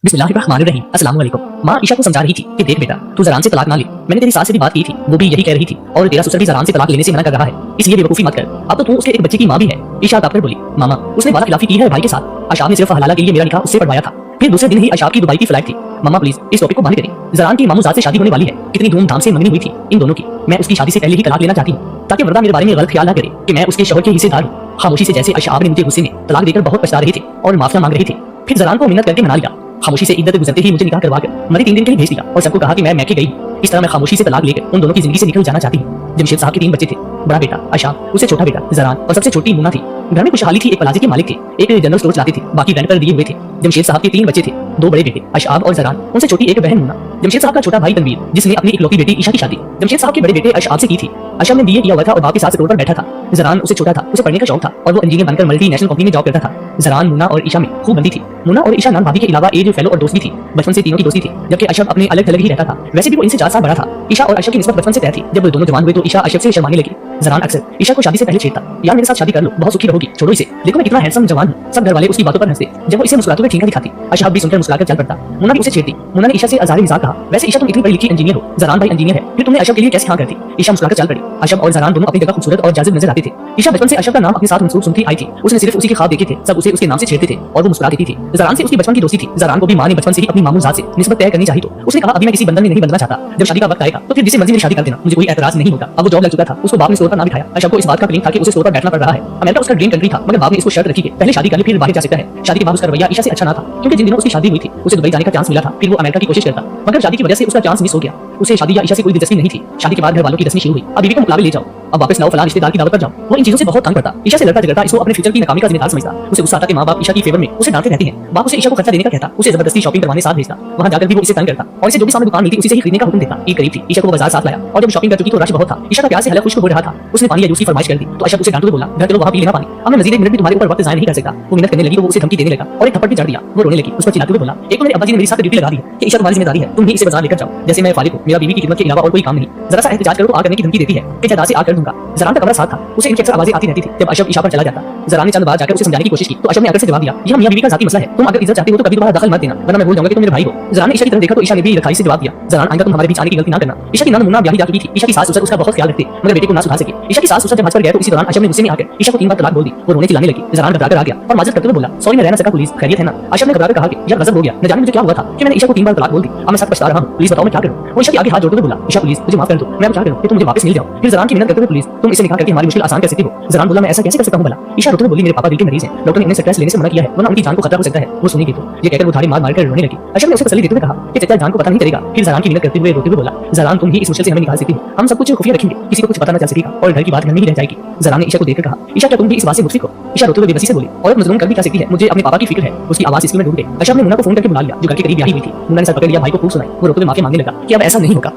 बिस्मिल्लाहिर्रहमानिर्रहीम। अस्सलाम वालेकुम। माँ ईशा को समझा रही थी कि देख बेटा, तू ज़रान से तलाक ना ले। मैंने तेरी सास से भी बात की थी, वो भी यही कह रही थी, और तेरा ससुर भी ज़रान से तलाक लेने से मना कर रहा है, इसलिए बेवकूफी मत कर। अब तो तू उसके एक बच्चे की माँ भी है। ईशा कांपकर बोली, मामा उसने वादा खिलाफी की है भाई के साथ। अशाब ने सिर्फ हलाला के लिए मेरा निकाह उससे पढ़वाया था, फिर दूसरे दिन ही अशाब की दुबई की फ्लाइट थी। मामा प्लीज इस टॉपिक को बाहर करें। ज़रान की मामूजात से शादी होने वाली है, कितनी धूमधाम से मंगनी हुई थी इन दोनों की। मैं उसकी शादी से पहले ही तलाक लेना चाहती हूँ, ताकि वरदा मेरे बारे में गलत ख्याल ना करे कि मैं उसके शौहर के हिस्सेदार हूँ। खामोशी से जैसे अशाब ने मुझे गुस्से में तलाक देकर बहुत पछता रहे थे और माफिया मांग रहे थे। फिर ज़रान को मिन्नत करके मना लिया। खामोशी से इद्दत गुजरते ही मुझे निकाह करवा कर मरी 3 दिन के लिए भेज दिया और सबको कहा कि मैं मैके गई। इस तरह मैं खामोशी से तलाक लेकर उन दोनों की जिंदगी से निकल जाना चाहती हूँ। जमशेद साहब के 3 बच्चे थे, बड़ा बेटा अशाब, उससे छोटा बेटा ज़रान और सबसे छोटी मुन्ना थी। घर में खुशहाली थी, एक प्लाजे के मालिक थे, एक जनरल स्टोर चलाते थे, बाकी रेंट पर दिए हुए थे। जमशेद साहब के 3 बच्चे थे, 2 बड़े बेटे अशाब और ज़रान, उनसे छोटी एक बहन मुन्ना। जमशेद साहब का छोटा भाई तनवीर, जिसने अपनी इकलौती बेटी ईशा की शादी जमशेद साहब के बड़े बेटे अशाब से की थी। अशाब ने बीए किया हुआ था और बाप के साथ रोड पर बैठा था। ज़रान उससे छोटा था, उसे पढ़ने का शौक था और वो इंजीनियर बनकर मल्टीनेशनल कंपनी में जॉब करता था। ज़रान मुन्ना और ईशा में खूब बनती थी। मुन्ना और ईशा नान भाभी के अलावा एज फेलो और दोस्त भी थी, बचपन से तीनों की दोस्ती थी, जबकि अशरफ अपने अलग थलग ही रहता था। वैसे भी वो इनसे 4 साल बड़ा था। ईशा और अशरफ की निस्बत बचपन से तय थी। जब वो दोनों जवान हुए तो ईशा अशरफ से शर्माने लगी। ज़रान अक्सर ईशा को शादी से पहले छेड़ता, यार मेरे साथ शादी कर लो, बहुत सुखी रहोगी, छोड़ो इसे, देखो मैं कितना हैंडसम जवान हूं। सब घर वाले उसकी बातों पर हंसते जब वो इसे मुस्कुराते हुए ठीका दिखाती। अशरफ भी सुनकर मुस्कुराकर चल पड़ता। मुन्ना भी उसे छेड़ती। मुन्ना ने ईशा से अज़ारी मजाक कहा, वैसे ईशा तुम इतनी पढ़ी लिखी इंजीनियर हो, ज़रान भाई इंजीनियर है, फिर तुमने अशरफ के लिए कैसे हाँ कर दी? ईशा मुस्कुराकर चल पड़ी। अशरफ और ज़रान दोनों अपनी जगह खूबसूरत और जाजिब नजर आते थे। ईशा बचपन से अशरफ का नाम अपने साथ मंसूब सुनती आई थी। उसने सिर्फ उसी के ख्वाब देखे थे, सब उसे उसके नाम से छेड़ते थे और वो मुस्कुरा देती थी। ज़रान से उसकी बचपन की दोस्ती थी। ज़रान को भी मां ने बचपन से ही अपनी मामूजात से निस्बत तय करनी चाहिए, तो उसने कहा अभी मैं किसी बंधन में नहीं बंधना चाहता, जब शादी का वक्त आएगा तो फिर जिससे मर्जी मेरी शादी कर देना, मुझे कोई एतराज नहीं होगा। अब वो जॉब लग चुका था, उसको बाप ने स्टोर पर ना बिठाया। अशरफ को इस बात का क्लेम था कि उसे स्टोर पर बैठना पड़ रहा है। अमेरिका उसका ड्रीम कंट्री था, मगर बाप ने इसको शर्त रखी कि पहले शादी कर ले फिर बाहर जा सकता है। शादी के बाद उसका रवैया ईशा से अच्छा ना था, क्योंकि जिन दिनों उसकी शादी हुई थी उसे दुबई जाने का चांस मिला था, फिर वो अमेरिका की कोशिश करता, मगर शादी की वजह से उसका चांस मिस हो गया। उसे शादी या ईशा से कोई दिलचस्पी नहीं थी। शादी के बाद घर वालों की रस्में शुरू हुई, अब बीवी को मुकाबले ले जाओ, अब वापस लाओ, फलां रिश्तेदार की दावत पर जाओ। वो इन चीजों से बहुत तंग पड़ता। ईशा से लड़ता झगड़ता, इसको अपने फ्यूचर की नाकामी का जिम्मेदार समझता। उसे गुस्सा आता कि माँ बाप ईशा की फेवर में उसे डांटते रहते हैं। बाप उसे ईशा को खर्चा देने का कहता, उसे जबरदस्ती शॉपिंग करवाने साथ भेजता। वहां जाकर भी वो इसे तंग करता और इसे जो भी सामान दुकान मिलती उसी से ही खरीदने का हुक्म देता। ईद करीब थी, ईशा को बाजार साथ लाया और जब शॉपिंग कर चुकी तो रश बहुत था। ईशा का प्यार से हलक खुश्क हो रहा था। उसने पानी या जूस की फरमाइश कर दी तो अशरफ उसे डांटते हुए बोला, घर चलो वहां पी लेना पानी, अब मैं मजीद 1 मिनट भी तुम्हारे ऊपर वक्त जाया नहीं कर सकता। वो मिन्नत करने लगी तो वो उसे धमकी देने लगा और एक थप्पड़ भी जड़ दिया। वो रोने लगी, उस पर चिल्लाते हुए बोला, एक तो मेरे अब्बा जी ने मेरे साथ ड्यूटी लगा दी है कि ईशा तुम्हारी जिम्मेदारी है, तुम ही इसे बाजार लेकर जाओ, जैसे मैं फालिक हूं, मेरा बीवी की खिदमत के अलावा और कोई काम नहीं, जरा सा एहतिजाज करो तो आ करने की धमकी देती है कि जदा से आ कर दूंगा। ज़रान का कमरा साथ था, उसे इनकी अक्सर आवाजें आती रहती थी जब अशरफ ईशा पर चला जाता। ज़रान ने चंद बार जाकर उसे समझाने की कोशिश की तो अशरफ ने आकर से जवाब दिया, यह मियां बीवी का जाती मसला है, तुम अगर इज्जत चाहती हो तो कभी दोबारा दखल मत देना, वरना मैं भूल जाऊंगा कि तुम मेरे भाई हो। ज़रान ने ईशा की तरफ देखा तो ईशा ने भी रखाई से जवाब दिया, ज़रान आइंदा तुम हमारे बीच आने की गलती ना करना। ईशा की नान मुन्ना ब्याही जा चुकी थी। ईशा की सास ससुर उसका बहुत ख्याल रखते, मगर बेटे को ना सुधा सके। ईशा की सास ससुर जब हज पर गए तो इसी दौरान अशरफ ने गुस्से में आकर ईशा को 3 बार तलाक बोल दी। वो रोने चिल्लाने लगी। ज़रान घबराकर आ गया और माजरत करते हुए बोला, सॉरी मैं रह ना सका, पुलिस खैरियत है ना? अशरफ ने घबराकर कहा कि यार गजब हो गया, न जाने मुझे क्या हुआ था कि मैंने ईशा को 3 बार तलाक बोल दी, अब मैं सच पछता रहा हूं, प्लीज बताओ मैं क्या करूं? वो ईशा के आगे हाथ जोड़ते हुए बोला, ईशा प्लीज मुझे माफ कर दो, मैं क्या करूं कि तुम मुझे वापस मिल जाओ। फिर ज़रान की मिन्नत करते हुए, प्लीज तुम इसे निकाह करके हमारी मुश्किल आसान कर सकती हो। ज़रान बोला, मैं ऐसा कैसे कर सकता हूं भला? ईशा रोते हुए बोली, मेरे पापा दिल के मरीज हैं, डॉक्टर ने इन्हें स्ट्रेस लेने से मना किया है, वरना उनकी जान को खतरा हो सकता है। वो सुनेगी तो ये कहकर वो धारी मार मारकर रोने लगी। अशरफ ने उसे तसल्ली देते हुए कहा कि चाचा जान को पता नहीं चलेगा। फिर ज़रान की मिन्नत करते हुए रोते हुए बोला, ज़रान तुम ही इस मुश्किल से हमें निकाल सकती हो, हम सब कुछ खुफिया रखेंगे, किसी को कुछ पता न चल सकेगा और घर की बात घर में ही रह जाएगी। ज़रान ने ईशा को देखकर कहा, ईशा क्या तुम भी इस बात से मुतफिक हो? ईशा रोते हुए बेबसी से बोली, औरत मजलूम कर भी क्या सकती है, मुझे अपने पापा की फिक्र है। उसकी आवाज इसकी में डूब गई। अशरफ ने मुन्ना को फोन करके बुला लिया जो घर के करीब आई हुई थी। मुन्ना ने सर पकड़ लिया, भाई को खूब सुनाई। वो रोते हुए माफी मांगने लगा कि अब ऐसा नहीं होगा।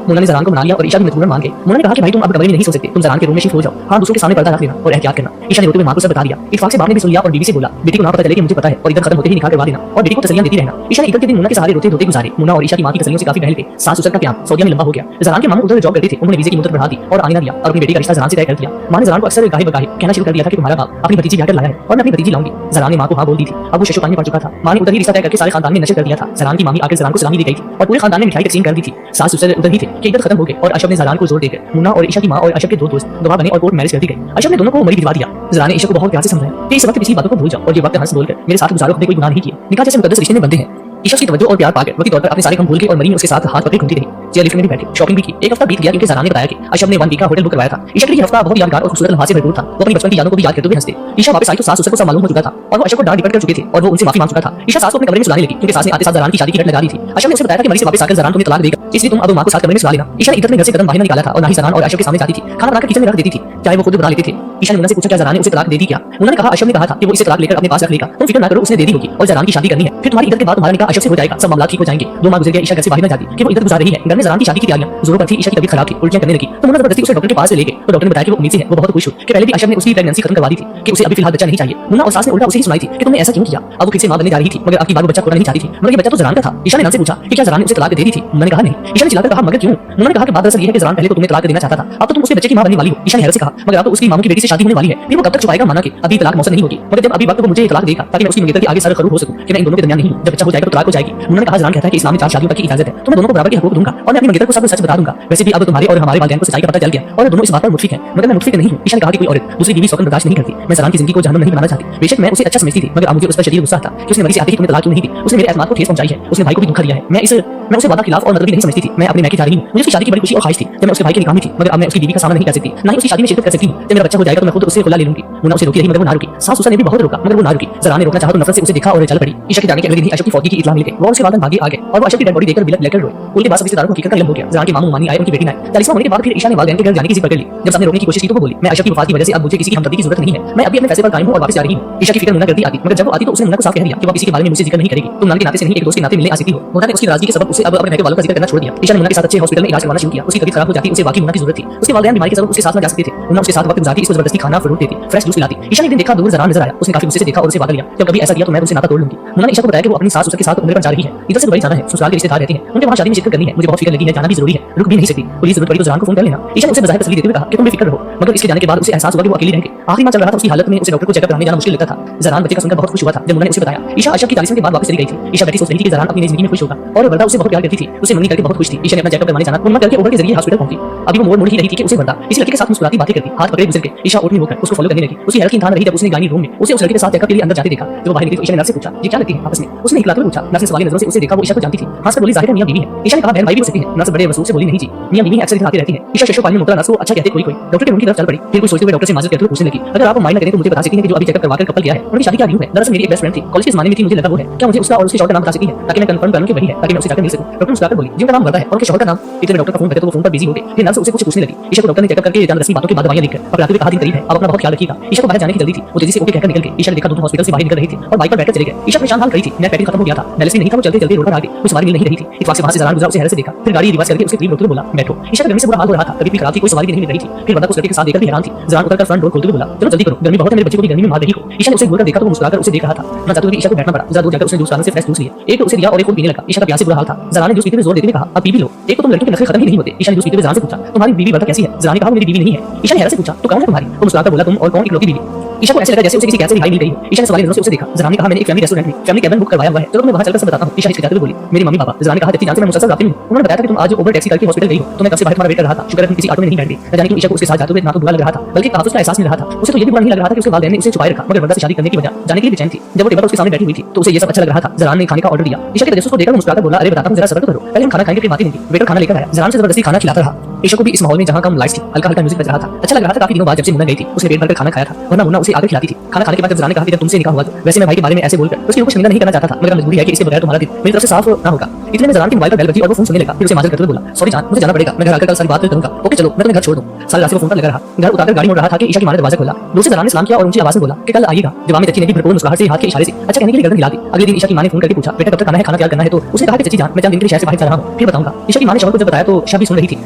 मुन्ना ने ज़रान को मना लिया और ईशा भी मजबूरन मान गई। मुन्ना ने कहा कि भाई तुम अब कमरे में नहीं सो सकते, तुम ज़रान के रूम में शिफ्ट हो जाओ, हाँ दूसरों के सामने पर्दा रख लेना और एहतियात करना। ईशा ने रोते हुए मां को सब बता दिया। इत्तेफाक से बाप ने भी सुन लिया और बीवी से बोला, बेटी को ना पता चले कि मुझे पता है और इधर खत्म होते ही निकाह करवा देना और बेटी को तसल्लियां देती रहना। ईशा ने इधर के दिन मुन्ना के सहारे रोते रोते गुजारे। मुन्ना और ईशा की मां की तसल्लियों से काफी बहल गए। सास ससुर का प्यार सऊदीया में लंबा हो गया। ज़रान के मामू उधर जॉब करते थे, उन्होंने वीजे की मुद्दत बढ़ा दी और आने ना दिया और अपनी बेटी का रिश्ता ज़रान से तय कर दिया। मां ने ज़रान को अक्सर गाहे बगाहे कहना शुरू कर दिया था कि तुम्हारा बाप अपनी भतीजी ब्याह कर लाया है और मैं अपनी भतीजी लाऊंगी। ज़रान ने मां को हाँ बोल दी थी। अब वो शशुकान में पड़ चुका था। मां ने उधर ही रिश्ता तय करके सारे खानदान में नशर कर दिया था। ज़रान की मामी आकर ज़रान को सलामी दे गई थी और पूरे खानदान ने मिठाई तकसीम कर दी थी। सास ससुर उधर ही थे कि इधर खत्म हो गए और अशरफ ने ज़रान को जोर देकर मुन्ना और ईशा की मां और अशरफ के 2 दोस्त गवाह बने और कोर्ट मैरिज कर दी गई। अशरफ ने दोनों को मरी भिजवा दिया। ज़रान ने ईशा को बहुत प्यार से समझाया कि इस वक्त पिछली बातों को भूल जाओ और ये वक्त हंस बोलकर मेरे साथ गुजारो, हमने कोई गुनाह नहीं किया, निकाह जैसे मुकद्दस रिश्ते में बंधे हैं। ईशा की तवज्जो और प्यार पाकर वक्ती तौर पर अपने सारे गम भूल गई और मरी में उसके साथ हाथ पकड़े घूमती रही। चेयर लिफ्ट में भी बैठी, शॉपिंग भी की। एक हफ्ता बीत गया क्योंकि ज़रान ने बताया कि अशरफ ने 1 वीक का होटल बुक करवाया था। ईशा के लिए हफ्ता बहुत यादगार और खूबसूरत लम्हा से भरपूर था। वो अपनी बचपन की यादों को भी याद करते हुए हंसते। ईशा वापस आई तो सास ससुर को सब मालूम हो चुका था और वो अशरफ को डांट डिपट कर चुके थे और वो उनसे माफी मांग चुका था। ईशा सास को अपने कमरे में सुलाने लगी क्योंकि सास ने आते साथ ज़रान की शादी की रट लगा दी थी। अशरफ ने उसे बताया था कि मरी से वापस आकर ज़रान तुम्हें तलाक देगा, इसलिए तुम अब मां को साथ कमरे में सुला लेना। ईशा ने इधर में घर से कदम बाहर निकाला था और ना ही ज़रान और अशरफ के सामने जाती थी। खाना बनाकर किचन में रख देती थी, चाहे वो खुद बना लेते थे। ईशा ने मुन्ना से पूछा, क्या ज़रान ने उसे तलाक दे दी क्या? मुन्ना ने कहा, अशरफ ने कहा था कि वो इसे तलाक लेकर अपने पास रख लेगा, तुम फिक्र ना करो, उसने दे दी होगी और ज़रान की शादी करनी है, फिर तुम्हारी इधर के बाद तुम्हारा निकाह अशरफ से हो जाएगा, सब मामला ठीक हो जाएंगे। 2 माह गुजर गए, ईशा घर से बाहर न जाती कि वो इधर गुजार रही है। घर में ज़रान की शादी की तैयारियां जोरों पर थी। ईशा की तबीयत खराब थी, उल्टियां करने लगी तो मुन्ना जबरदस्ती उसे डॉक्टर के पास ले गए तो डॉक्टर ने बताया कि वो उम्मीद से है। वो बहुत खुश हुई कि पहले भी अशरफ ने उसकी प्रेगनेंसी खत्म करवा दी थी कि उसे अभी फिलहाल बच्चा नहीं चाहिए। मुन्ना और सास ने उल्टा उसे ही सुनाई थी कि तुमने ऐसा क्यों किया। अब वो फिर से मां बनने जा रही थी मगर आपकी बात वो बच्चा खोना नहीं चाहती थी, मगर ये बच्चा तो ज़रान का था। ईशा ने नाम से पूछा कि क्या ज़रान ने उसे तलाक दे दी थी? मुन्ना ने कहा नहीं। ईशा ने चिल्लाकर कहा मगर क्यों? मुन्ना ने कहा कि बात दरअसल ये है कि ज़रान पहले तो तुम्हें तलाक देना चाहता था, अब तो तुम उसके बच्चे की मां बनने वाली हो। ईशा ने हैरत से कहा मगर अब तो उसकी मामू की बेटी से शादी होने वाली है, फिर वो कब तक छुपाएगा माना कि अभी तलाक मौसम नहीं होगी, मगर जब अभी वक्त वो मुझे तलाक देगा ताकि मैं उसकी मंगेतर के आगे सर खड़ू हो सकूं कि मैं इन दोनों के दरमियान नहीं हूं, जब बच्चा हो जाएगा तो तलाक हो जाएगी। मुन्ना ने कहा ज़रान कहता है कि इस्लाम में 4 शादियों तक की इजाजत है, तो मैं दोनों को बराबर के हकूक दूंगा और मैं अपनी मंगेतर को सब सच बता दूंगा। वैसे भी अब तुम्हारे और हमारे वालिदैन को सच्चाई का पता चल गया और दोनों इस बात पर मुतफिक हैं, मगर मैं मुतफिक नहीं हूं। ईशा ने कहा कि कोई औरत दूसरी बीवी शौकत बर्दाश्त नहीं करती। मैं ज़रान की जिंदगी को जहन्नम नहीं बनाना चाहती। बेशक मैं उसे अच्छा समझती थी, मगर अब मुझे उस पर शदीद गुस्सा था कि उसने मरी से आते ही तुम्हें तलाक क्यों नहीं दी। उसने मेरे एतमाद को ठेस पहुंचाई है, उसने भाई को भी धोखा दिया है। मैं उसे वादा खिलाफ और मतलब नहीं समझती थी। मैं अपने मैके जा रही हूं, मुझे उसकी शादी की बड़ी खुशी और ख्वाहिश थी जब मैं उसके भाई के निकाह में थी, मगर अब मैं उसकी बीवी का सामना नहीं कर सकती, ना ही उसकी शादी में शिरकत कर सकती हूं। जब मेरा बच्चा हो जाएगा तो मैं खुद उससे खुला ले लूंगी। मुन्ना उसे रोकी रही मगर वो ना रुकी। सास उसा ने भी बहुत रोका मगर वो ना रुकी। ज़रान ने रोकना चाहा तो नफरत से उसे देखा और चल पड़ी। ईशा के जाने के अगले दिन ही अशरफ की फौतगी की इत्तला मिल गई। वो और उसके वालिदैन भागे आ गए और वो अशरफ की डेड बॉडी देखकर बिलख बिलख कर रोए। उनके बाद सब रिश्तेदारों को हकीकत का इल्म हो गया। ज़रान के मामू मामी आए, उनकी बेटी ना आई। 40वां होने के बाद फिर ईशा ने वालिदैन के घर जाने की जिद पकड़ ली। जब सबने रोकने की कोशिश की तो वो बोली मैं अशरफ की वफात की वजह से अब मुझे किसी की हमदर्दी की जरूरत नहीं है, मैं अभी अपने फैसले पर कायम हूं और वापस जा रही हूं। ईशा की फिक्र मुन्ना करती आती, मगर जब वो आती तो उसने मुन्ना को साफ कह दिया कि वो किसी के बारे में मुझसे जिक्र नहीं करेगी। तुम नानी के नाते से नहीं एक दोस्त के नाते मिलने आ सकती हो। मुन्ना ने उसकी नाराजगी के सबब उसे अब अपने घर के वालों का जिक्र करना छोड़ दिया। ईशा ने मुन्ना के साथ अच्छे हॉस्पिटल में इलाज करवाना शुरू किया। उसकी तबीयत खराब हो जाती, उसे वाकई मुन्ना की जरूरत थी। उसके वालिदैन बीमारी के सबब उसके साथ न जा सकते थे। मुन्ना उसके साथ वक्त गुजारती, इसको जबरदस्ती खाना फ्रूट देती, फ्रेश जूस पिलाती। ईशा ने एक दिन देखा दूर ज़रान नजर आया। उसने काफी गुस्से से देखा और उसे वादा लिया कि कभी ऐसा किया तो मैं तुमसे नाता तोड़ लूंगी। मुन्ना ने ईशा को बताया कि वो अपनी सास उसके साथ उम्र पर जा रही है, इधर से दुबई जाना है, ससुराल के रिश्तेदार रहते हैं, उनके वहां शादी में शिरकत करनी है। मुझे बहुत फिक्र लगी है, जाना भी जरूरी है, रुक भी नहीं सकती। पुलिस जरूरत पड़ी तो ज़रान को फोन कर लेना। ईशा ने उसे बजाय तसल्ली देते हुए कहा कि तुम बेफिक्र रहो, मगर इसके जाने के बाद उसे एहसास हुआ कि वो अकेली रह गई। आखिरी माह चल रहा था, उसकी हालत में उसे डॉक्टर को चेकअप कराने जाना मुश्किल लगता था। ज़रान बच्चे का सुनकर बहुत खुश हुआ था जब मुन्ना ने उसे बताया। ईशा अशरफ की 40 के बाद वापस चली गई थी। ईशा बैठी सोच रही थी कि ज़रान अपनी जिंदगी में खुश होगा और वर्दा उसे बहुत प्यार करती थी, उसे मंगनी करके बहुत खुश थी। ईशा ने अपना चेकअप करवाने जाना मुन्ना करके ओवर के जरिए हॉस्पिटल पहुंची। अभी वो मोड़ ही रही थी कि उसे वर्दा इसी लड़के के साथ मुस्कुराती बातें करती, हाथ पकड़े गुजर के। ईशा उठ नहीं होकर उसको फॉलो करने लगी। उसकी हैरत की इंतहा रही जब उसने गायनी रूम में उसे उस लड़के के साथ चेकअप के लिए अंदर जाते देखा। जब वो बाहर निकली तो ईशा ने नर्स से पूछा ये क्या लगती है आपस में। उसने इखलाते हुए पूछा। नर्स ने सवाली नजरों से उसे देखा, वो ईशा को जानती थी। हंसकर बोली जाहिर है मियां बीवी है। ईशा ने कहा बहन भाई भी हो सकती है। नर्स बड़े वसूख से बोली नहीं जी, मियां बीवी अक्सर दिखाती रहती है। ईशा शशो पानी में मुतला नर्स को अच्छा कहते कोई डॉक्टर के रूम की तरफ चल पड़ी। फिर कोई सोचते हुए डॉक्टर से माजरत करते हुए पूछने लगी अगर आप माइंड न करें तो मुझे बता सकती हैं कि जो अभी चेकअप करवाकर कपल किया है उनकी शादी क्या ड्यू है। दरअसल मेरी एक बेस्ट फ्रेंड थी, कॉलेज के जमाने में थी, मुझे लगा वो है, क्या मुझे उसका और उसके शौहर का नाम बता सकती है ताकि मैं कंफर्म करूं कि वही है, ताकि मैं उसे जाकर मिल सकूं। डॉक्टर मुस्कुराकर बोली जिनका नाम वर्दा है और उनके शौहर का नाम। इतने डॉक्टर का फोन करते तो वो फोन पर बिजी हो गए। फिर नर्स उसे कुछ पूछने लगी। ईशा को डॉक्टर ने चेकअप करके जान रस्मी बातों के बाद दवाइयां लिखकर पकड़ाते हुए कहा दिन करीब है, अब अपना बहुत ख्याल रखिएगा। ईशा को बाहर जाने की जल्दी थी, वो तेजी से ओके कहकर निकल गई। ईशा ने देखा दोनों हॉस्पिटल से बाहर निकल रही थी और बाइक पर बैठकर चले गए। ईशा परेशान हाल खड़ी थी, नेट पैकेज खत्म हो गया था, बैलेंस भी नहीं था, वो चलते चलते रोड पर आ गई। कोई सवारी मिल नहीं रही थी। इतवार से वहां से ज़रान गुजरा, उसे हैरत से देखा, फिर गाड़ी रिवर्स करके उसके करीब रोकते हुए बोला बैठो। ईशा का गर्मी से बुरा हाल हो रहा था, तबीयत भी खराब थी, कोई सवारी भी नहीं मिल रही थी। फिर वर्दा को उस लड़के के साथ देखकर भी हैरान थी। ज़रान उतरकर फ्रंट डोर खोलते हुए बोला चलो जल्दी करो, गर्मी बहुत है, मेरे बच्चे को भी गर्मी में मार रही हो। ईशा ने उसे घूरकर देखा तो वो मुस्कुराकर उसे देख रहा था। ना चाहते हुए ईशा को बैठना पड़ा। जरा दूर जाकर उसने जूस से फ्रेश जूस लिए, एक तो उसे दिया और एक खुद पीने लगा। ईशा का प्यास से बुरा हाल था। ज़रान ने जूस पीते हुए जोर देते हुए कहा अब पी भी लो, एक तो तुम लड़कियों के नखरे खत्म ही नहीं होते। ईशा ने जूस पीते हुए ज़रान से पूछा तुम्हारी बीवी वर्दा कैसी है। ज़रान ने कहा वो मेरी बीवी नहीं है। ईशा ने हैरत से पूछा तो कौन है तुम्हारी। वो मुस्कुराकर बोला तुम और कौन इकलौती बीवी। ईशा को ऐसे लगा जैसे उसे किसी कैसे रिहाई मिल गई हो। ईशा ने सवाली नजरों से उसे देखा। ज़रान ने कहा मैंने एक फैमिली रेस्टोरेंट में फैमिली केबिन बुक करवाया हुआ है, चलो तुम्हें वहां चलकर सब बताता हूं। ईशा हिचकिचाते हुए बोली मेरी मम्मी पापा। ज़रान ने कहा जबकि जानते मैं मुसलसल रात में उन्होंने बताया था कि तुम आज ओवर टैक्सी करके हॉस्पिटल गई हो, तो मैं कब से बाहर तुम्हारा वेट कर रहा था। शुक्र है तुम किसी ऑटो में नहीं बैठ गई। न जाने क्यों ईशा को उसके साथ जाते हुए ना तो बुरा लग रहा था बल्कि तहफ्फुज़ का एहसास मिल रहा था। उसे तो ये भी बुरा नहीं लग रहा था कि उसके वालिदैन ने उसे छुपाए रखा, मगर वर्दा से शादी करने की वजह जाने के लिए बेचैन थी। जब वो टेबल पर उसके सामने बैठी हुई थी तो उसे ये सब अच्छा लग रहा था। ज़रान ने खाने का ऑर्डर दिया। ईशा के तजस्सुस को देखकर मुस्कुराकर बोला अरे बताता हूं जरा सब्र तो करो, पहले हम खाना खाएंगे फिर बातें नहीं की। वेटर खाना लेकर आया, ज़रान से जबरदस्ती खाना खिलाता रहा। ईशा को भी इस माहौल में जहां कम लाइट्स थी हल्का हल्का म्यूजिक बज रहा था, अच्छा लग रहा था। काफी दिनों बाद जब से मुन्ना गई थी उसने पेट भरकर खाना खाया था, वरना मुन्ना उसे आकर खिलाती थी। खाना खाने के बाद जब ज़रान ने कहा कि जब तुमसे निकाह हुआ तो वैसे मैं भाई के बारे में ऐसे बोलकर उसकी कुछ निंदा नहीं करना चाहता था, मगर मजबूरी है कि इसके बगैर तुम्हारा दिल मेरी तरफ से साफ ना होगा। इतने में ज़रान की मोबाइल पर बेल बजी और वो फोन सुनने लगा। फिर उसे माजर करते हुए बोला सॉरी जान मुझे जाना पड़ेगा, मैं घर आकर कल सारी बात करूंगा। ओके चलो मैं तुम्हें घर छोड़ दूं। सारी रात से वो फोन पर लगा रहा। घर उतारकर गाड़ी मोड़ रहा था कि ईशा की मां ने दरवाजा खोला। दूर से ज़रान ने सलाम किया और ऊंची आवाज में बोला कि कल आइएगा। जवाब में चची ने भी भरपूर मुस्कुराहट से हाथ के इशारे से अच्छा कहने के लिए गर्दन हिला दी। अगले दिन ईशा की मां ने फोन करके पूछा बेटा कब तक खाना है, खाना तैयार करना है। तो उसने कहा कि चची जान मैं चंद दिन के लिए शहर से बाहर जा रहा हूं, फिर बताऊंगा। ईशा की मां ने शौहर को जब बताया तो शब भी सुन रही थी।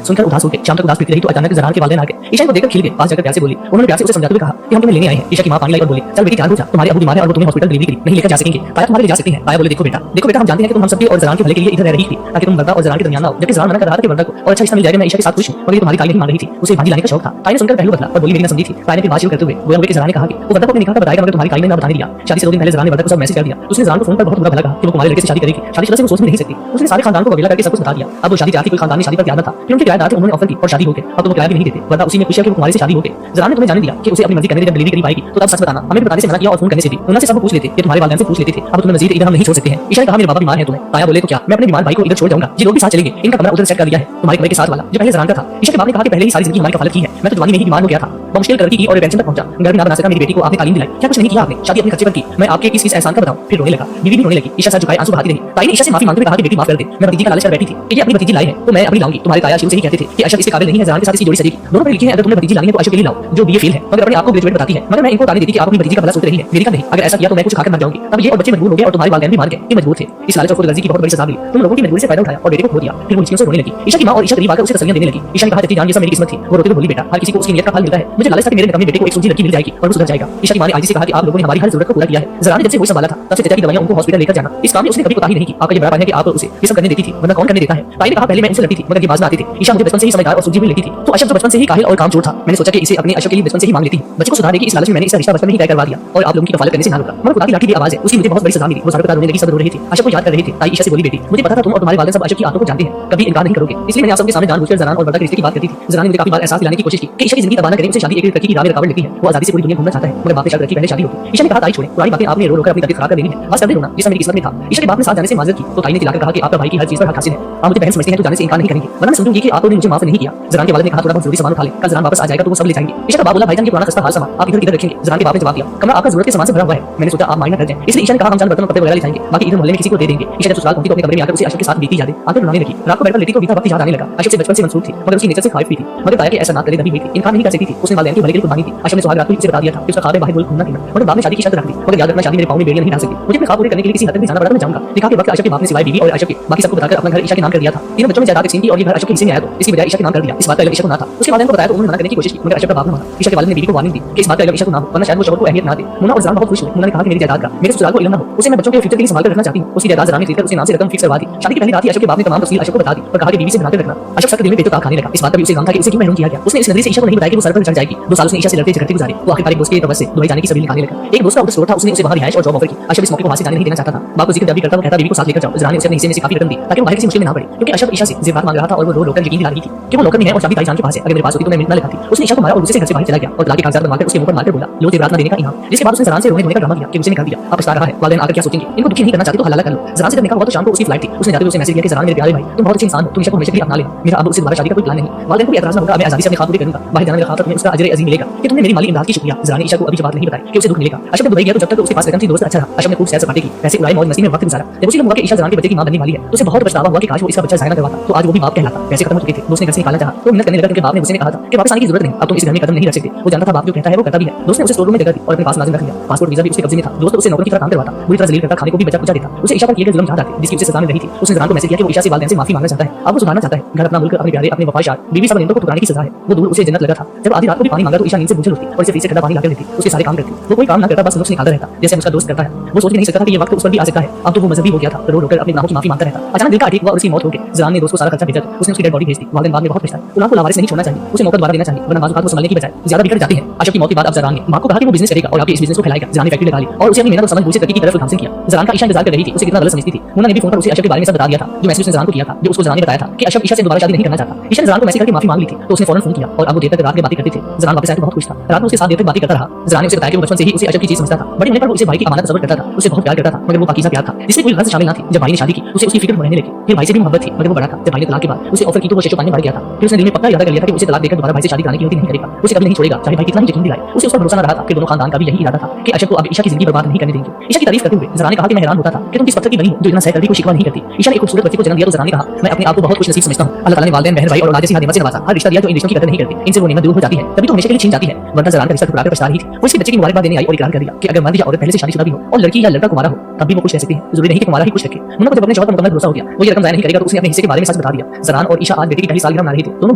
सुनकर उदास हो गई। शाम तक उदास पीती रही तो अचानक ज़रान के वालिदैन आ गए। ईशा को देखकर खिल गए, पास जाकर प्यार से बोली। उन्होंने प्यार से उसे समझाते हुए कहा कि हम तुम्हें लेने आए हैं। ईशा की मां पानी लाई और बोली चल बेटी तैयार हो जा, तुम्हारे अबू बीमार है और वो तुम्हें हॉस्पिटल डिलीवरी के लिए नहीं लेकर जा सकेंगे, ताया तुम्हारे ले जा सकते हैं। ताया बोले देखो बेटा हम जानते हैं कि तुम हम सबके और ज़रान के भले के लिए इधर रह रही थी ताकि तुम वर्दा और ज़रान के दरमियान ना हो। जबकि ज़रान मना कर रहा था कि वर्दा को और अच्छा रिश्ता मिल जाएगा, मैं ईशा के साथ खुश हूं, मगर तुम्हारी ताई नहीं मान रही थी, उसे भांजी लाने का शौक था। ताई ने सुनकर पहलू बदला और बोली मेरी ना समझी थी। ताई ने फिर बात शुरू करते हुए गोया हुए कि ज़रान ने कहा कि वो वर्दा को अपने निकाह का बताएगा, मगर तुम्हारी ताई ने ना बताने दिया। शादी से 2 दिन पहले ज़रान ने वर्दा को सब मैसेज कर दिया। उसने ज़रान को फोन पर बहुत बुरा भला कहा कि वो तुम्हारे लड़के से शादी करेगी, शादीशुदा से वो सोच भी नहीं सकती। उसने सारे खानदान को अकेला करके सब कुछ बता दिया। अब वो शादी चाहती, कोई खानदानी शादी पर तैयार न था। फिर उनके किराएदार थे, उन्होंने ऑफर की और शादी हो गई। अब तो वो किराया भी नहीं देते। वर्दा उसी में खुश है कि वो तुम्हारे से शादी हो गई। ज़रान ने तुम्हें जाने दिया कि उसे अपनी मर्जी करने दे, जब डिलीवरी करीब आएगी तो तब सच बताना। हमें बताने से मना किया और फोन करने से भी। उन्होंने सब पूछ लेते, ये तुम्हारे वालिदैन से पूछ लेते थे। अब तुम्हें मजीद इधर हम नहीं छोड़ सकते हैं। ईशा ने कहा मेरे बाबा बीमार हैं तुम्हें। ताया बोले तो क्या मैं अपने बीमार भाई को इधर छोड़ जाऊंगा, ये लोग भी साथ चलेंगे। इनका कमरा उधर सेट कर दिया है तुम्हारे कमरे के साथ वाला जो पहले ज़रान का था। ईशा के बाप ने कहा कि पहले ही सारी जिंदगी हमारी कफालत की है, मैं तो जवानी में ही बीमार हो गया था, मुश्किल करती की और पेंशन तक पहुंचा, घर भी ना बना सका। मेरी बेटी को आपने तालीम दिलाई, क्या कुछ नहीं किया आपने, शादी अपने खर्चे पर की, मैं आपके किस एहसान का बताऊं। फिर रोने लगा, बीवी भी रोने लगी। ईशा सर झुकाए आंसू बहाती रही। ताई ने ईशा से माफी मांगते हुए कहा कि बेटी माफ कर दे, मैं भतीजी का लालच कर बैठी थी कि ये अपनी भतीजी लाई है तो मैं अपनी लाऊंगी। तुम्हारे ताया शुरू से ही कहते थे कि अशरफ इसके काबिल नहीं है, ज़रान के साथ इसकी जोड़ी सजेगी। दोनों पढ़े लिखे हैं, अगर तुमने भतीजी लानी है तो अशरफ के लिए लाओ जो बीए फेल है मगर अपने आप को ग्रेजुएट बताती है। मगर मैं इनको ताने देती कि आप अपनी भतीजी का भला सोच रही है, मेरी का नहीं। अगर ऐसा किया तो मैं कुछ खाकर मर जाऊंगी। अब ये और बच्चे मजबूर हो गए और तुम्हारे वालिदैन भी मान गए कि मजबूर थे। इस लालच और खुदगर्जी की बहुत बड़ी सजा मिली। तुम लोगों की मजबूरी से फायदा उठाया और बेटे को खो दिया। फिर वो हिचकियों से रोने लगी। ईशा की माँ और ईशा करीब आकर उसे तसल्लियां देने लगी। ईशा ने कहा जबकि जान ये सब मेरी किस्मत थी। वो रोते हुए बोली बेटा हर किसी को उसकी नियत का फल मिलता है। मुझे लालच था कि मेरे निकम्मे बेटे को एक सूझी लड़की मिल जाएगी और वो सुधर जाएगा। ईशा की माँ ने आजी से कहा कि आप लोगों ने हमारी हर जरूरत को पूरा किया है। ज़रा ने जब से वही संभाला था तब से चचा की दवाइयां उनको हॉस्पिटल लेकर जाना इस काम में उसने कभी कोताही नहीं की। आपका ये बड़ा पान है कि आप उसे ये सब करने देती थी वरना कौन करने देता है। ताई ने कहा पहले मैं उनसे लड़ती थी मगर ये बाज ना आती थी। ईशा मुझे बचपन से ही समझदार और सूझी हुई लगती थी तो अशरफ तो बचपन से ही काहिल और कामचोर था। मैंने सोचा कि इसे अपने अशरफ के लिए बचपन से ही मांग लेती हूं। बच्चे को सुधारने की इस लालच में मैंने इसका रिश्ता बचपन में ही तय करवा दिया और आप लोगों की कफालत करने से ना रुका। मगर खुदा की लाठी की आवाज है उसकी मुझे बहुत बड़ी सजा मिली। वो सर पर रोने लगी सब रो रही थी। अशरफ को याद कर रही थी। ताई ईशा से बोली बेटी मुझे पता था तुम और तुम्हारे वालिद सब अशरफ की आदतों को जानते हैं कभी इनकार नहीं करोगे इसलिए मैंने आप सबके सामने जानबूझकर ज़रान और वर्दा के रिश्ते की बात करती थी। ज़रान ने मुझे काफी बार एहसास दिलाने की कोशिश की कि ईशा की जिंदगी तबाह न करें उसे शादी एक तरक्की की राह में रुकावट लगती है। वो आजादी से पूरी दुनिया घूमना चाहता है मगर बाप ने शर्त रखी पहले शादी होगी। ईशा ने कहा ताई छोड़े पुरानी बातें आपने रो रोकर अपनी तबीयत खराब कर लेनी है। बस कर दे रोना जिसमें मेरी किस्मत में था। ईशा के बाप ने साथ जाने से माजरत की तो ताई ने चिल्लाकर कहा कि आपका भाई की हर चीज पर हक हासिल है। आप मुझे बहन समझते हैं तो जाने से इनकार नहीं करेंगे वरना मैं समझूंगी कि आपने मुझे माफ नहीं किया। ज़रान के वालिद ने कहा थोड़ा बहुत जरूरी सामान उठा ले कल ज़रान वापस आ जाएगा तो वो सब ले जाएंगे। ईशा का बाप बोला भाईजान ये पुराना सस्ता हाल सामान आप इधर इधर रखेंगे। ज़रान के बाप ने जवाब दिया कमरा आपका जरूरत के सामान से भरा हुआ है। मैंने सोचा आप माइंड न कर जाएं इसलिए ईशा ने कहा हम चंद बर्तन और कपड़े वगैरह ले जाएंगे बाकी इधर मोहल्ले में किसी को दे देंगे। ईशा जब ससुराल पहुंची तो अपने कमरे में आकर उसे अशरफ के साथ बीती यादें आकर रुलाने लगी। रात को बेड पर लेटी तो बीता वक्त याद आने लगा। अशरफ से बचपन से मंसूर थी मगर उसकी नेचर से खाइफ भी थी मगर ताया कि ऐसा ना करे दबी हुई थी इनकार नहीं कर सकती थी। उसने वालिदैन की भले के लिए कुर्बानी दी। अशरफ ने सुहाग रात को इसे बता दिया था कि उसका ख्वाब है बाहर मुल्क घूमना फिरना मगर बाद में शादी की शर्त रख दी। मगर याद रखना शादी मेरे पाँव में बेड़ियां नहीं डाल सकती। मुझे अपने ख्वाब पूरे करने के लिए किसी हद तक भी जाना पड़ा तो मैं जाऊंगा। निकाह के वक्त अशरफ के बाप ने सिवाय बीवी और अशरफ के बाकी सबको बताकर अपना घर ईशा के नाम कर दिया था। तीनों बच्चों में जायदाद तकसीम की और ये घर अशरफ के हिस्से में आया तो इसकी बजाय ईशा के नाम कर दिया। इस बात का इल्म ईशा को ना था। उसके वालिदैन को बताया तो उन्होंने मना करने की कोशिश की मगर अशरफ का बाप ने माना। ईशा के वालिद ने बीवी को वार्निंग दी कि इस बात का इल्म ईशा को ना हो वरना शायद वो शौहर को अहमियत ना दे। मुन्ना और ज़रान बहुत खुश हुए। मुन्ना ने कहा कि मेरी जायदाद का मेरे ससुराल को इल्म ना हो उसे मैं बच्चों के फ्यूचर के लिए संभाल कर रखना चाहती हूं। उसकी जायदाद ज़रान ने खरीदकर उसके नाम से रकम फिक्स करवा दी। शादी की पहली रात ही अशरफ के बाप ने तमाम तफसील अशरफ को बता दी और कहा कि बीवी से बनाकर रखना। अशरफ सख्त दिल में बेतुका खाने लगा। इस बात का भी उसे गम था कि उसे क्यों महरूम किया गया। उसने इस नजरिए से ईशा को नहीं बताया कि वो सर पर चढ़ जाएगी। 2 साल उसने ईशा से लड़ते झगड़ते गुजारे। वो आखिरकार एक दोस्त के तवज्जो से दुबई जाने की सबील निकालने लगा। एक दोस्त का उधर स्टोर था उसने उसे वहां रिहाइश और जॉब ऑफर की। अशरफ इस मौके को वहां से जाने नहीं देना चाहता था। बाप को जिक्र जब भी करता वो कहता बीवी को साथ लेकर जाओ। ज़रान ने उसे अपने हिस्से में से काफी रकम दी ताकि वो बाहर किसी मुश्किल में ना पड़े क्योंकि अशरफ ईशा से ज़ेवरात मांग रहा था और वो रो रोकर यकीन दिला रही थी कि वो नौकर नहीं है और चाबी ताईजान के पास है। अगर मेरे पास होती तो मैं मिनट ना लगाती। उसने ईशा को मारा और उसे घर से बाहर चला गया और तलाक के कागजात बनवाकर उसके मुंह पर मारकर बोला लो ज़ेवरात ना देने का इनाम। जिसके बाद उसने ज़रान से रोने धोने का ड्रामा किया कि उसे निकाल दिया। अब पछता रहा है वालिदैन आकर क्या सोचेंगे। इनको दुखी नहीं करना चाहती तो हलाला कर लो। ज़रान से जब निकाह हुआ तो शाम को उसकी फ्लाइट थी। उसने जाते हुए उसे मैसेज दिया कि ज़रान मेरे प्यारे भाई तुम बहुत अच्छे इंसान हो तुम ईशा को हमेशा के लिए अपना लेना। मेरा अब उससे दोबारा शादी का कोई प्लान नहीं। वालिदैन को भी एतराज़ ना होगा मैं आज़ादी से अपने ख्वाब पूरे करूंगा। बाहर जाना मेरा ख्वाब था तुम्हें उसका अजर अज़ीम मिलेगा कि तुमने मेरी माली इमदाद की शुक्रिया। ज़रान ने ईशा को अभी जवाब नहीं बताई कि उसे दुख मिलेगा। अशरफ दुबई गया तो जब तक उसके पास रकम थी दोस्त अच्छा रहा। अशरफ ने खूब सैर सपाटे की पैसे उड़ाए मौज मस्ती में वक्त गुजारा। जब उसे हुआ कि ईशा ज़रान के बच्चे की मां बनने वाली है तो उसे बहुत पछतावा हुआ कि काश वो इसका बच्चा ज़ाया ना करवाता तो आज वो भी बाप कहलाता। पैसे खत्म हो चुके थे दोस्त ने घर से निकालना चाहा तो मिन्नत करने लगा क्योंकि बाप ने उसे कहा था कि वापस आने की जरूरत नहीं अब तुम इस घर में कदम नहीं रख सकते। वो जानता था बाप जो कहता है वो करता भी है। दोस्त ने उसे स्टोर रूम में जगह दी और अपने पास लाजिम रख लिया। पासपोर्ट वीजा भी उसके कब्जे में था। दोस्त उसे नौकर की तरह काम करवाता बुरी तरह जलील करता खाने को भी बचा कुचा देता। उसे ईशा पर किए गए जुल्म याद आते जिसकी उसे सजा मिल रही थी। उसने ज़रान को मैसेज किया कि वो ईशा से वालिदैन से माफी मांगना चाहता है। अब वो सुधारना चाहता है घर अपना मुल्क अपने प्यारे अपने वफादार बीवी सब नियमों को ठुकराने की सजा है। वो दूर उसे जन्नत लगा था। जब आधी रात को भी पानी मांगा तो ईशा नींद से बूझल उठती और उसे फ्रिज से ठंडा पानी लाकर देती। उसके सारे काम करती। वो कोई काम ना करता बस नुक्स निकालता रहता जैसे उसका दोस्त करता है। वो सोच भी नहीं सकता था कि ये वक्त उस पर भी आ सकता है। अब तो वो मजहबी हो गया था रो रोकर अपने गुनाहों की माफी मांगता रहता। अचानक दिल का अटैक हुआ और उसकी मौत हो गई। ज़रान ने दोस्त को सारा खर्चा भेजा उसने उसकी डेड बॉडी भेज दी। वालिदैन बाद में बहुत पछताए। गुनाह को लावारिस नहीं छोड़ना चाहिए उसे मौका दोबारा देना चाहिए वरना बाज़ वो संभलने की बजाय ज्यादा बिगड़ जाते हैं। अशरफ की मौत के बाद अब ज़रान ने मां को कहा कि वो बिजनेस करेगा और आपके इस बिजनेस को फैलाएगा। ज़रान ने फैक्ट्री लगा ली और उसे अपनी मेहनत और समझ बूझ से तरक्की की तरफ हासिल किया। ज़रान का ईशा इंतजार कर रही थी उसे कितना गलत समझती थी। मुन्ना ने भी फोन पर उसे अशरफ के बारे में सब बता दिया था जो मैसेज उसने ज़रान को किया था जो उसको ज़रान ने बताया था कि अशरफ ईशा से दोबारा शादी नहीं करना चाहता। ईशा ने ज़रान को मैसेज करके माफी मांग ली थी तो उसने फौरन फोन किया और अब वो देर तक रात में बातें करते थे। ज़रान वापस आया तो बहुत खुश था। रात में उसके साथ देर तक बातें करता रहा। ज़रान ने उसे बताया कि वो बचपन से ही उसे अशरफ की चीज समझता था। बड़े होने पर वो उसे भाई की अमानत तस्वर करता था उसे बहुत प्यार करता था मगर वो पाकीज़ा प्यार था जिसमें कोई गलत शामिल ना थी। जब भाई ने शादी की उसे उसकी फिक्र रहने लगी। फिर भाई से भी मोहब्बत थी मगर वो बड़ा था। जब भाई ने तलाक के बाद उसे ऑफर की तो वो शेषो पानी भर गया था। फिर उसने दिल में पक्का इरादा कर लिया था कि उसे तलाक देकर दोबारा भाई से शादी कराने की हिम्मत नहीं करेगा। उसे कभी नहीं छोड़ेगा चाहे भाई कितना ही यकीन दिलाए। उसे उस पर भरोसा न रहा था। फिर दोनों खानदान का भी यही इरादा था कि अशरफ को अब ईशा की जिंदगी बर्बाद नहीं करने देंगे। ईशा की तारीफ करते हुए ज़रान ने कहा कि मैं हैरान होता था कि तुम किस पत्थर की बनी हो जो इतना सह कर भी कोई शिकवा नहीं करती। ईशा ने एक खूबसूरत बच्चे को जन्म दिया तो ज़रान ने कहा मैं अपने आप को बहुत खुश नसीब समझता हूं। अल्लाह ताला ने वालिदैन बहन भाई और औलाद जैसी हर नेमत से नवाजा। हर रिश्ता दिया जो इन रिश्तों की कदर नहीं करते इनसे वो नेमत दूर हो जाती है तभी तो हमेशा के लिए छीन जाती है। वरना ज़रान का रिश्ता ठुकरा कर पछता रही थी। वो इसके बच्चे की मुबारकबाद देने आई और इकरार कर दिया कि अगर मर्द या औरत पहले से शादीशुदा भी हो और लड़की या लड़का कुंवारा हो तब भी वो खुश रह सकते हैं। जरूरी नहीं कि कुंवारा ही खुश रखे। मुन्ना को जब अपने शौहर पर मुकम्मल भरोसा हो गया वो ये रकम ज़ाया नहीं करेगा तो उसने अपने हिस्से के बारे में सच बता दिया। ज़रान और ईशा आज बेटे की पहली सालगिरह मना रहे थे। दोनों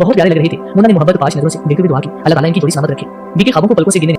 बहुत प्यारे लग रहे थे। मुन्ना ने मोहब्बत पांच नजरों से देखते हुए दुआ की अल्लाह ताला इनकी जोड़ी सलामत रखे। बीके ख्वाबों को पलकों से गिने